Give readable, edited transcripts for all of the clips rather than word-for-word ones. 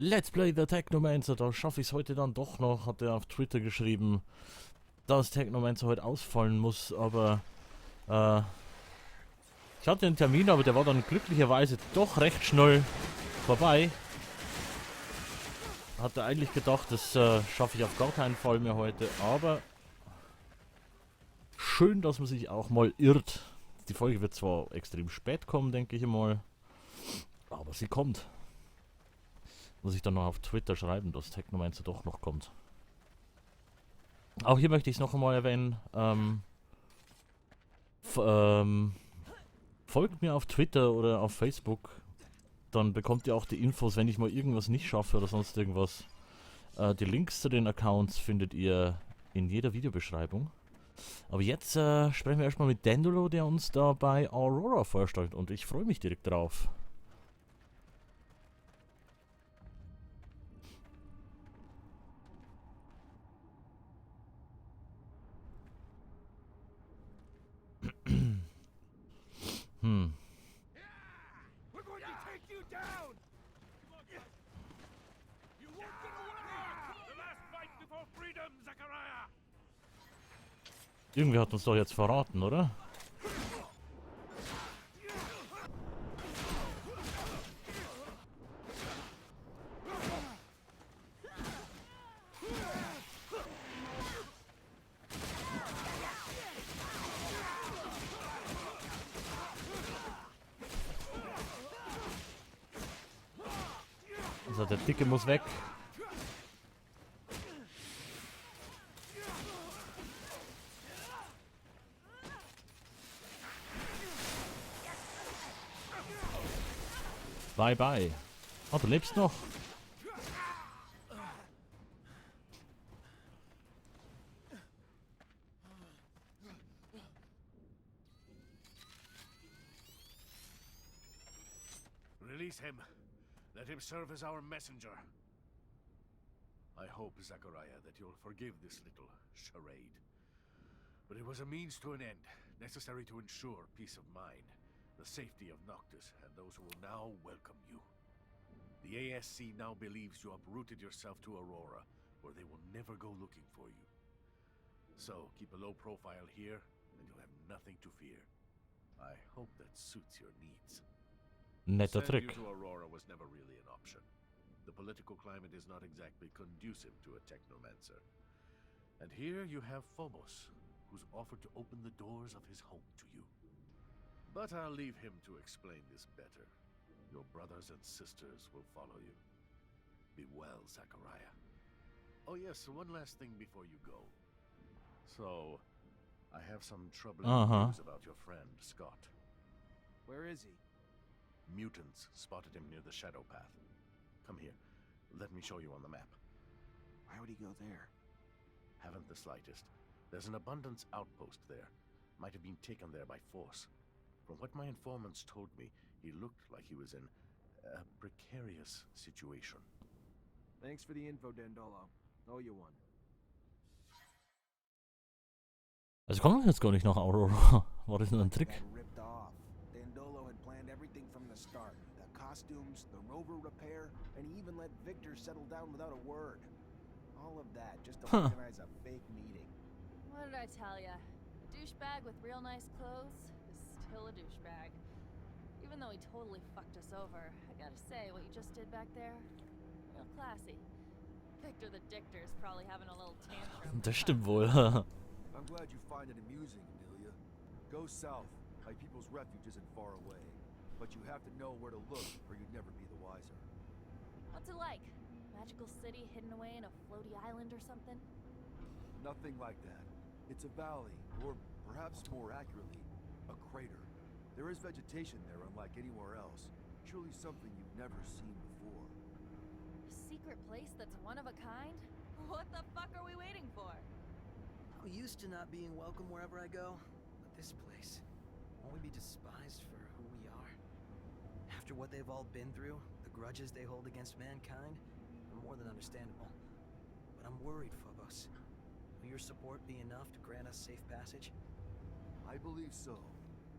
Let's play the Technomancer. Da schaffe ich es heute dann doch noch, hat er auf Twitter geschrieben, dass Technomancer heute ausfallen muss, aber ich hatte einen Termin, aber der war dann glücklicherweise doch recht schnell vorbei. Hatte eigentlich gedacht, das schaffe ich auf gar keinen Fall mehr heute, aber schön, dass man sich auch mal irrt. Die Folge wird zwar extrem spät kommen, denke ich mal, aber sie kommt. Muss ich dann noch auf Twitter schreiben, dass Technomancer doch noch kommt. Auch hier möchte ich es noch einmal erwähnen. Folgt mir auf Twitter oder auf Facebook. Dann bekommt ihr auch die Infos, wenn ich mal irgendwas nicht schaffe oder sonst irgendwas. Die Links zu den Accounts findet ihr in jeder Videobeschreibung. Aber jetzt sprechen wir erstmal mit Dandolo, der uns da bei Aurora vorstellt. Und ich freue mich direkt drauf. Irgendwie hat uns doch jetzt verraten, oder? Also der Dicke muss weg. Bye bye. Oh, du lebst noch. Release him. Let him serve as our messenger. I hope, Zachariah, that you'll forgive this little charade. But it was a means to an end, necessary to ensure peace of mind, the safety of Noctis, and those who will now welcome you. The ASC now believes you uprooted yourself to Aurora, where they will never go looking for you. So, keep a low profile here, and you'll have nothing to fear. I hope that suits your needs. Netter Send Trick. you to Aurora was never really an option. The political climate is not exactly conducive to a Technomancer. And here you have Phobos, who's offered to open the doors of his home to you. But I'll leave him to explain this better. Your brothers and sisters will follow you. Be well, Zachariah. Oh yes, one last thing before you go. So, I have some troubling news about your friend, Scott. Where is he? Mutants spotted him near the Shadow Path. Come here. Let me show you on the map. Why would he go there? Haven't the slightest. There's an abundance outpost there. Might have been taken there by force. From what my informants told me, he looked like he was in a precarious situation. Thanks for the info, Dandolo. Owe you one. Also kommen wir jetzt gar nicht nach Aurora. War das nur ein Trick? Got ripped off. Dandolo had planned everything from the start. The costumes, the rover repair, and he even let Victor settle down without a word. All of that just to organize a fake meeting. What did I tell ya? A douchebag with real nice clothes is still a douchebag. Even though he totally fucked us over, I gotta say, what you just did back there, real classy. Victor the Dictor is probably having a little tantrum. Das stimmt wohl. I'm glad you find it amusing, Amelia. Go south. My people's refuge isn't far away. But you have to know where to look, or you'd never be the wiser. What's it like? Magical city hidden away in a floaty island or something? Nothing like that. It's a valley, or perhaps more accurately, a crater. There is vegetation there unlike anywhere else. Truly something you've never seen before. A secret place that's one of a kind? What the fuck are we waiting for? I'm used to not being welcome wherever I go, but this place, won't we be despised for who we are? After what they've all been through, the grudges they hold against mankind, are more than understandable. But I'm worried, Phobos. Will your support be enough to grant us safe passage? I believe so,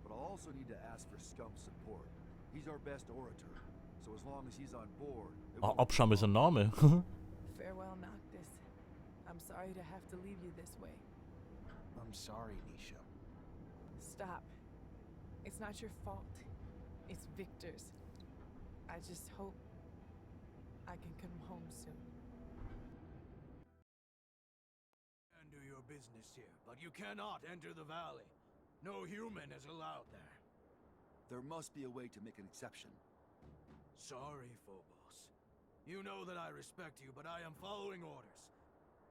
but I'll also need to ask for Scump's support. He's our best orator, so as long as he's on board, Ah, Abscham ist ein Name. Farewell, Noctis. I'm sorry to have to leave you this way. I'm sorry, Nisha. Stop. It's not your fault. It's Victor's. I just hope I can come home soon. And do your business here, but you cannot enter the valley. No human is allowed there. There must be a way to make an exception. Sorry, Phobos. You know that I respect you, but I am following orders.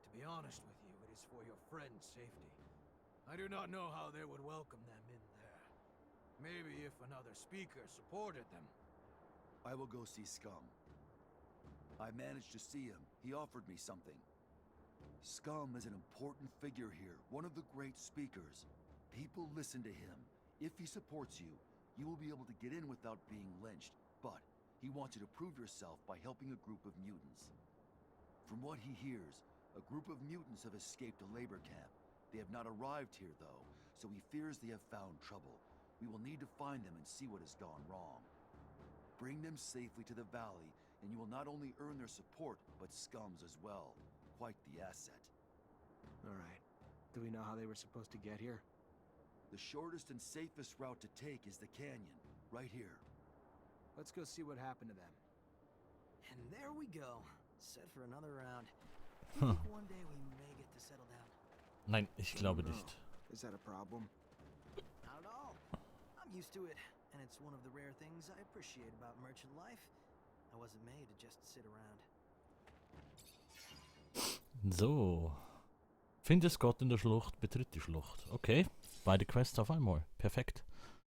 To be honest with you, it is for your friend's safety. I do not know how they would welcome them in there. Maybe if another speaker supported them. I will go see Scum. I managed to see him. He offered me something. Scum is an important figure here, one of the great speakers. People listen to him. If he supports you, you will be able to get in without being lynched. But he wants you to prove yourself by helping a group of mutants. From what he hears, a group of mutants have escaped a labor camp. They have not arrived here, though, so he fears they have found trouble. We will need to find them and see what has gone wrong. Bring them safely to the valley, and you will not only earn their support, but Scum's as well. Quite the asset. Alright. Do we know how they were supposed to get here? The shortest and safest route to take is the canyon, right here. Let's go see what happened to them. And there we go. Set for another round. I think one day we may get to settle down. Nein, ich glaube nicht. Is that a problem? Not at all. I'm used to it, and it's one of the rare things I appreciate about merchant life. I wasn't made to just sit around. So. Finde Scott in der Schlucht, betritt die Schlucht. Okay, beide Quests auf einmal. Perfekt.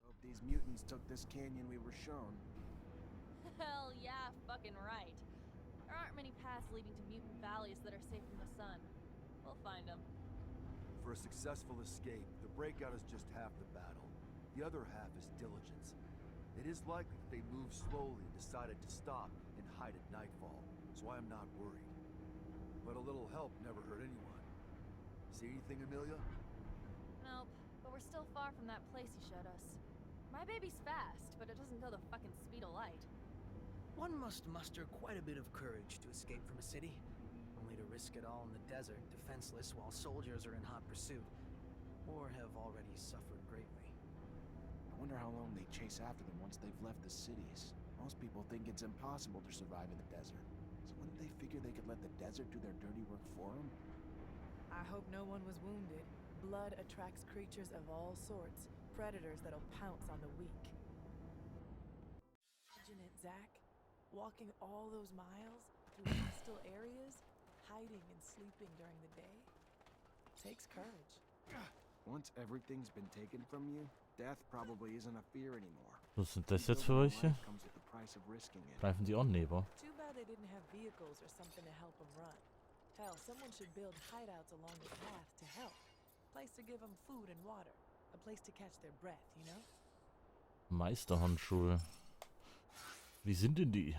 Hope these mutants took this canyon we were shown. Hell yeah, fucking right. There aren't many paths leading to mutant valleys that are safe from the sun. We'll find them. For a successful escape, the breakout is just half the battle. The other half is diligence. It is likely that they moved slowly and decided to stop and hide at nightfall, so I am not worried. But a little help never hurt anyone. See anything, Amelia? Nope, but we're still far from that place you showed us. My baby's fast, but it doesn't go the fucking speed of light. One must muster quite a bit of courage to escape from a city, only to risk it all in the desert, defenseless while soldiers are in hot pursuit, or have already suffered greatly. I wonder how long they chase after them once they've left the cities. Most people think it's impossible to survive in the desert. So wouldn't they figure they could let the desert do their dirty work for them? I hope no one was wounded. Blood attracts creatures of all sorts, predators that'll pounce on the weak. Imagine it, Zach. Walking all those miles through hostile areas, hiding and sleeping during the day. Takes courage. Once everything's been taken from you, death probably isn't a fear anymore. Was sind das jetzt für welche? Comes at the price of risking it. Greifen die an, Neber? Too bad they didn't have vehicles or something to help them run. Hell, someone should build hideouts along the path to help. Place to give them food and water. A place to catch their breath, you know? Meisterhandschuhe. Wie sind denn die?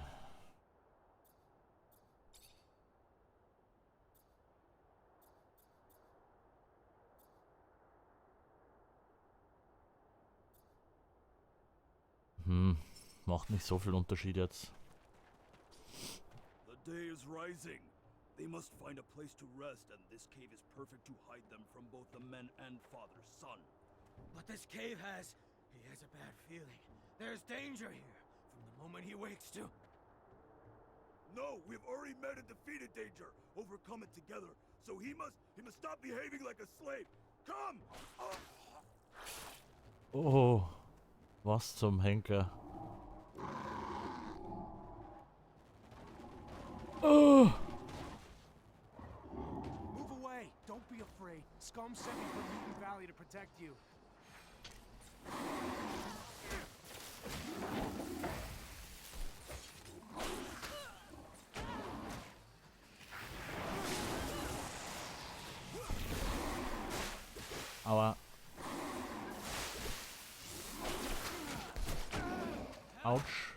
Macht nicht so viel Unterschied jetzt. The day is rising. They must find a place to rest, and this cave is perfect to hide them from both the men and father's son. But this cave has... he has a bad feeling. There's danger here, from the moment he wakes to... No, we've already met and defeated danger, overcome it together. So he must stop behaving like a slave. Come! Oh, was zum Henker. Oh! Move away! Don't be afraid. Scum sent me from Mutant Valley to protect you. Aua. Autsch.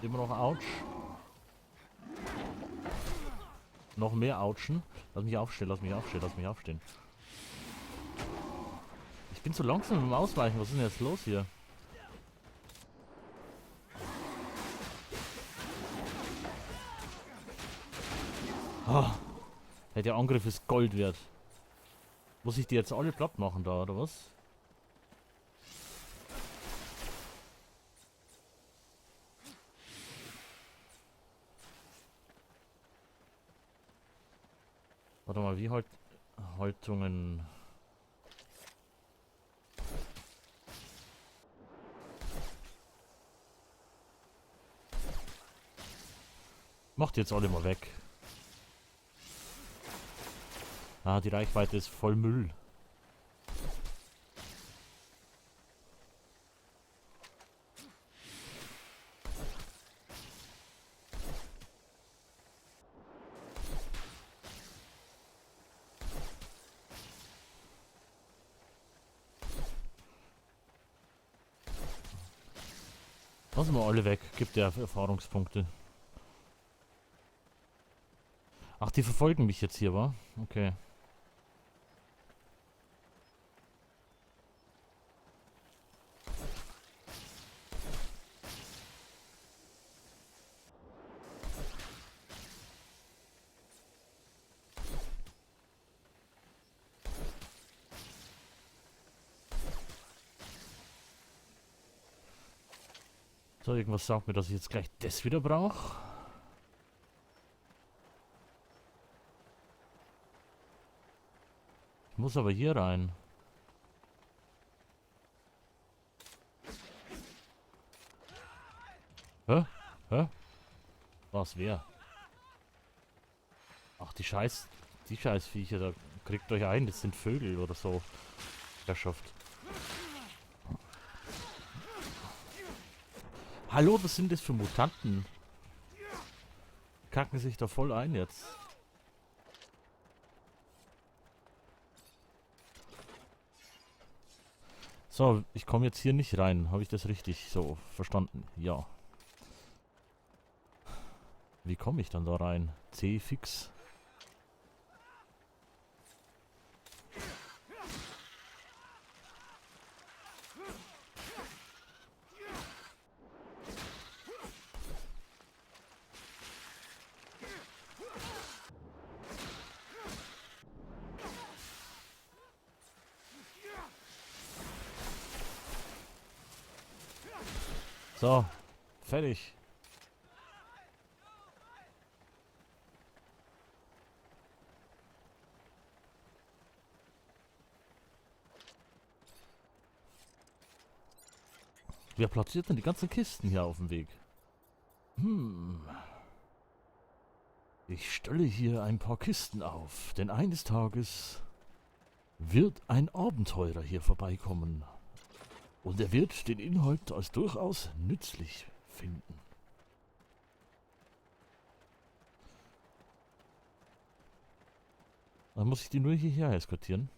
Immer noch Autsch. Noch mehr Autschen. Lass mich aufstehen, lass mich aufstehen, lass mich aufstehen. Ich bin zu langsam im Ausweichen. Was ist denn jetzt los hier? Ah, hey, der Angriff ist Gold wert. Muss ich die jetzt alle platt machen da, oder was? Warte mal, wie halt Haltungen... Macht jetzt alle mal weg. Ah, die Reichweite ist voll Müll. Lassen wir alle weg. Gibt ja Erfahrungspunkte. Ach, die verfolgen mich jetzt hier, wa? Okay. So, irgendwas sagt mir, dass ich jetzt gleich das wieder brauche. Ich muss aber hier rein. Hä? Hä? Was, wer? Ach, die Scheißviecher, da kriegt euch ein, das sind Vögel oder so. Herrschaft. Hallo, was sind das für Mutanten? Kacken sich da voll ein jetzt. So, ich komme jetzt hier nicht rein. Habe ich das richtig so verstanden? Ja. Wie komme ich dann da rein? C fix. So, fertig. Wer platziert denn die ganzen Kisten hier auf dem Weg? Ich stelle hier ein paar Kisten auf, denn eines Tages wird ein Abenteurer hier vorbeikommen. Und er wird den Inhalt als durchaus nützlich finden. Dann muss ich die nur hierher eskortieren.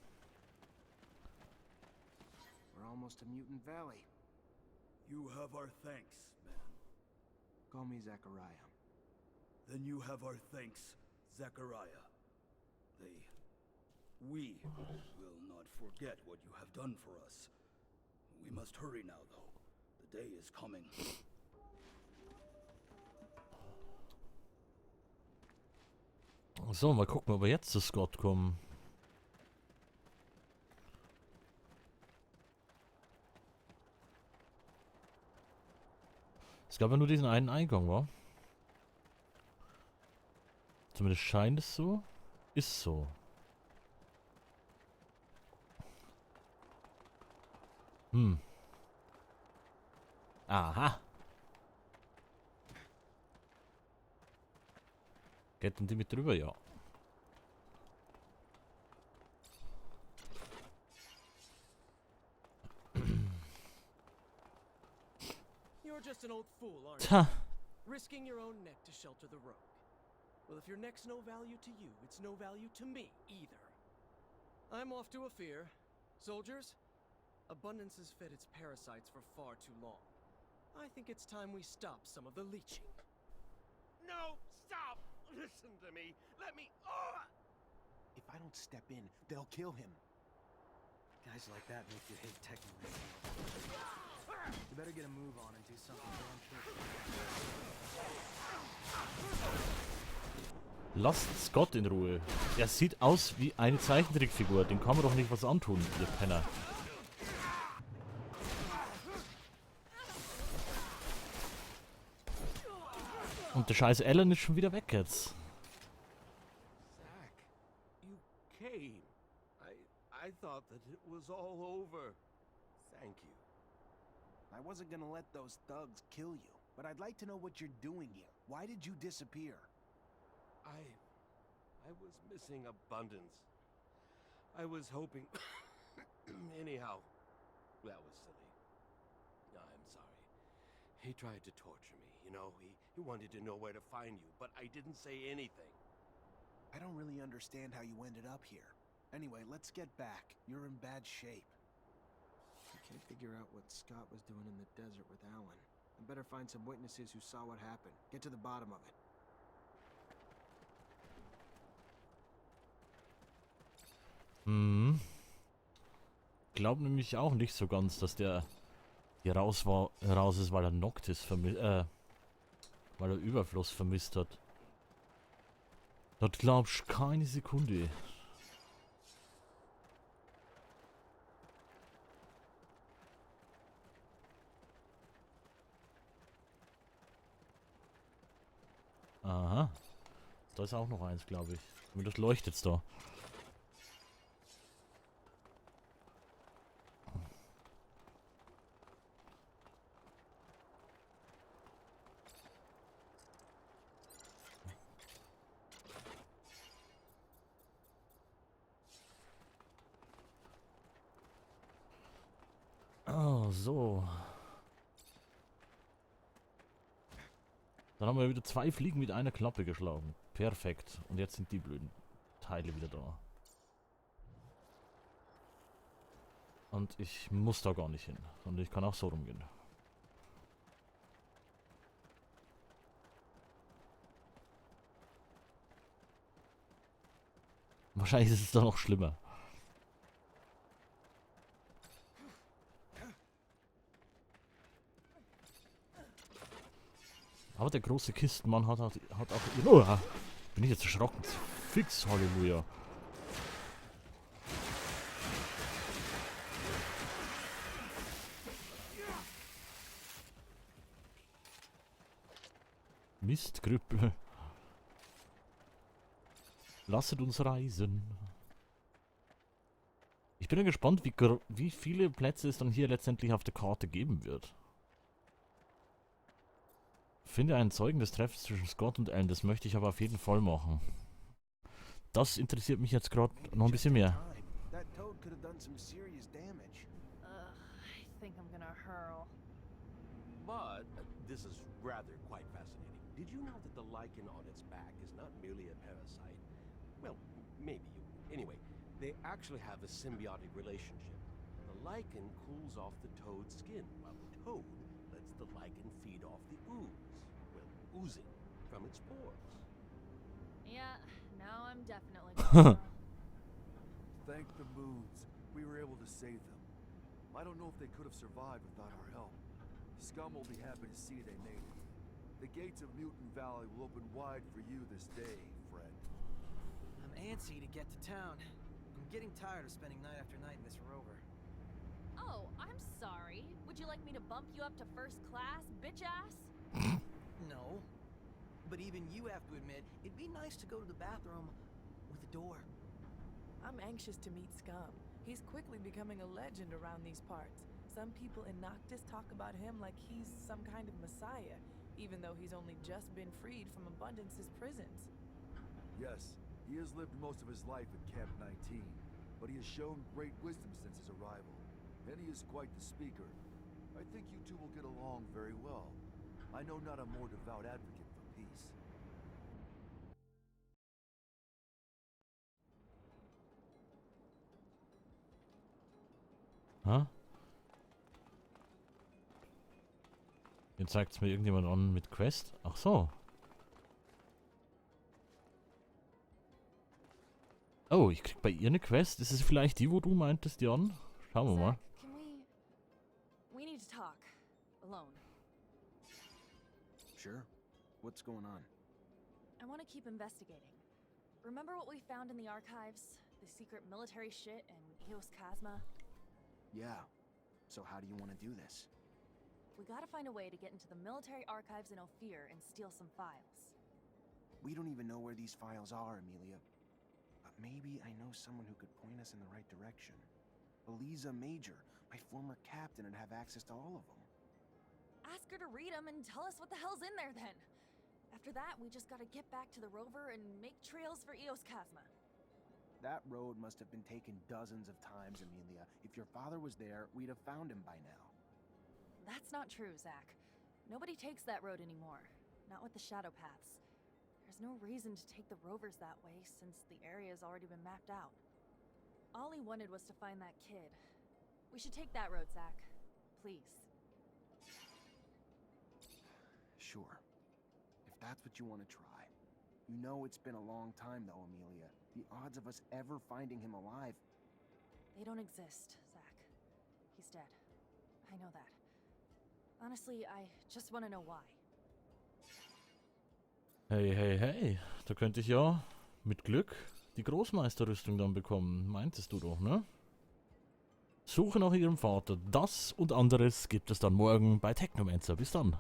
We're almost to Mutant Valley. You have our thanks, man. Call me Zachariah. Then you have our thanks, Zachariah. We will not forget what you have done for us. We must hurry now, though. The day is coming. So, mal gucken, ob wir jetzt zu Scott kommen. Es gab ja nur diesen einen Eingang, wa? Zumindest scheint es so. Ist so. Aha. Geht denn die mit drüber? Ja. You're just an old fool, aren't you? Tja. Risking your own neck to shelter the rogue. Well, if your neck's no value to you, it's no value to me either. I'm off to Ophir. Soldiers, abundance has fed its parasites for far too long. I think it's time we stop some of the leeching. No, stop! Listen to me. Let me. If I don't step in, they'll kill him. Guys like that make you hate Technomancer. You better get a move on and do something damn quick. Lasst Scott in Ruhe. Er sieht aus wie eine Zeichentrickfigur. Dem kann man doch nicht was antun, ihr Penner. Und der scheiß Alan ist schon wieder weg jetzt. Zach, you came. I thought that it was all over. Thank you. I wasn't gonna let those thugs kill you, but I'd like to know what you're doing here. Why did you disappear? I was missing abundance. I was hoping... Anyhow, that was silly. I'm sorry. He tried to torture me, you know? He wanted to know where to find you, but I didn't say anything. I don't really understand how you ended up here. Anyway, let's get back. You're in bad shape. I can't figure out what Scott was doing in the desert with Alan. I better find some witnesses who saw what happened. Get to the bottom of it. Hm. Glaub nämlich auch nicht so ganz, dass der hier raus ist, weil er Noctis weil er Überfluss vermisst hat. Das glaubst du keine Sekunde. Aha. Da ist auch noch eins, glaube ich. Und das leuchtet's da. Oh, so. Dann haben wir wieder 2 Fliegen mit einer Klappe geschlagen. Perfekt. Und jetzt sind die blöden Teile wieder da. Und ich muss da gar nicht hin. Und ich kann auch so rumgehen. Wahrscheinlich ist es da noch schlimmer. Aber der große Kistenmann hat auch... Oh, bin ich jetzt erschrocken. Fix, Halleluja. Mistgrüppel. Lasset uns reisen. Ich bin ja gespannt, wie viele Plätze es dann hier letztendlich auf der Karte geben wird. Finde einen Zeugen des Treffens zwischen Scott und Alan. Das möchte ich aber auf jeden Fall machen. Das interessiert mich jetzt gerade noch ein bisschen mehr. I think I'm gonna hurl. But this is rather quite fascinating. Did you know that the lichen on its back is not merely a parasite? Well, maybe you... Anyway, they actually have a symbiotic relationship. The lichen cools off the toad's skin, while the toad lets the lichen feed off the ooze. Well, oozing from its pores. Yeah, now I'm definitely gonna hurl. Thank the moons. We were able to save them. I don't know if they could have survived without our help. Scum will be happy to see they made it. The gates of Mutant Valley will open wide for you this day, friend. I'm antsy to get to town. I'm getting tired of spending night after night in this rover. Oh, I'm sorry. Would you like me to bump you up to first class, bitch ass? No. But even you have to admit, it'd be nice to go to the bathroom with a door. I'm anxious to meet Scum. He's quickly becoming a legend around these parts. Some people in Noctis talk about him like he's some kind of messiah, even though he's only just been freed from Abundance's prisons. Yes, he has lived most of his life at Camp 19, but he has shown great wisdom since his arrival. And he is quite the speaker. I think you two will get along very well. I know not a more devout advocate for peace. Ha? Jetzt zeigt es mir irgendjemand an mit Quest. Ach so. Oh, ich krieg bei ihr eine Quest. Ist es vielleicht die, wo du meintest, Jan? Schauen wir mal. Zach, we need to talk. Alone. Sure. What's going on? I want to keep investigating. Remember what we found in the archives? The secret military shit in Eos Chasma? Yeah. So how do you want to do this? We gotta find a way to get into the military archives in Ophir and steal some files. We don't even know where these files are, Amelia. But maybe I know someone who could point us in the right direction. Eliza Major, my former captain, would have access to all of them. Ask her to read them and tell us what the hell's in there then. After that, we just gotta get back to the rover and make trails for Eos Chasma. That road must have been taken dozens of times, Amelia. If your father was there, we'd have found him by now. That's not true, Zach. Nobody takes that road anymore. Not with the shadow paths. There's no reason to take the rovers that way since the area's already been mapped out. All he wanted was to find that kid. We should take that road, Zach. Please. Sure. If that's what you want to try. You know it's been a long time though, Amelia. The odds of us ever finding him alive... They don't exist, Zach. He's dead. I know that. Honestly, I just want to know why. Hey, hey, hey. Da könnte ich ja mit Glück die Großmeisterrüstung dann bekommen. Meintest du doch, ne? Suche nach ihrem Vater. Das und anderes gibt es dann morgen bei Technomancer. Bis dann.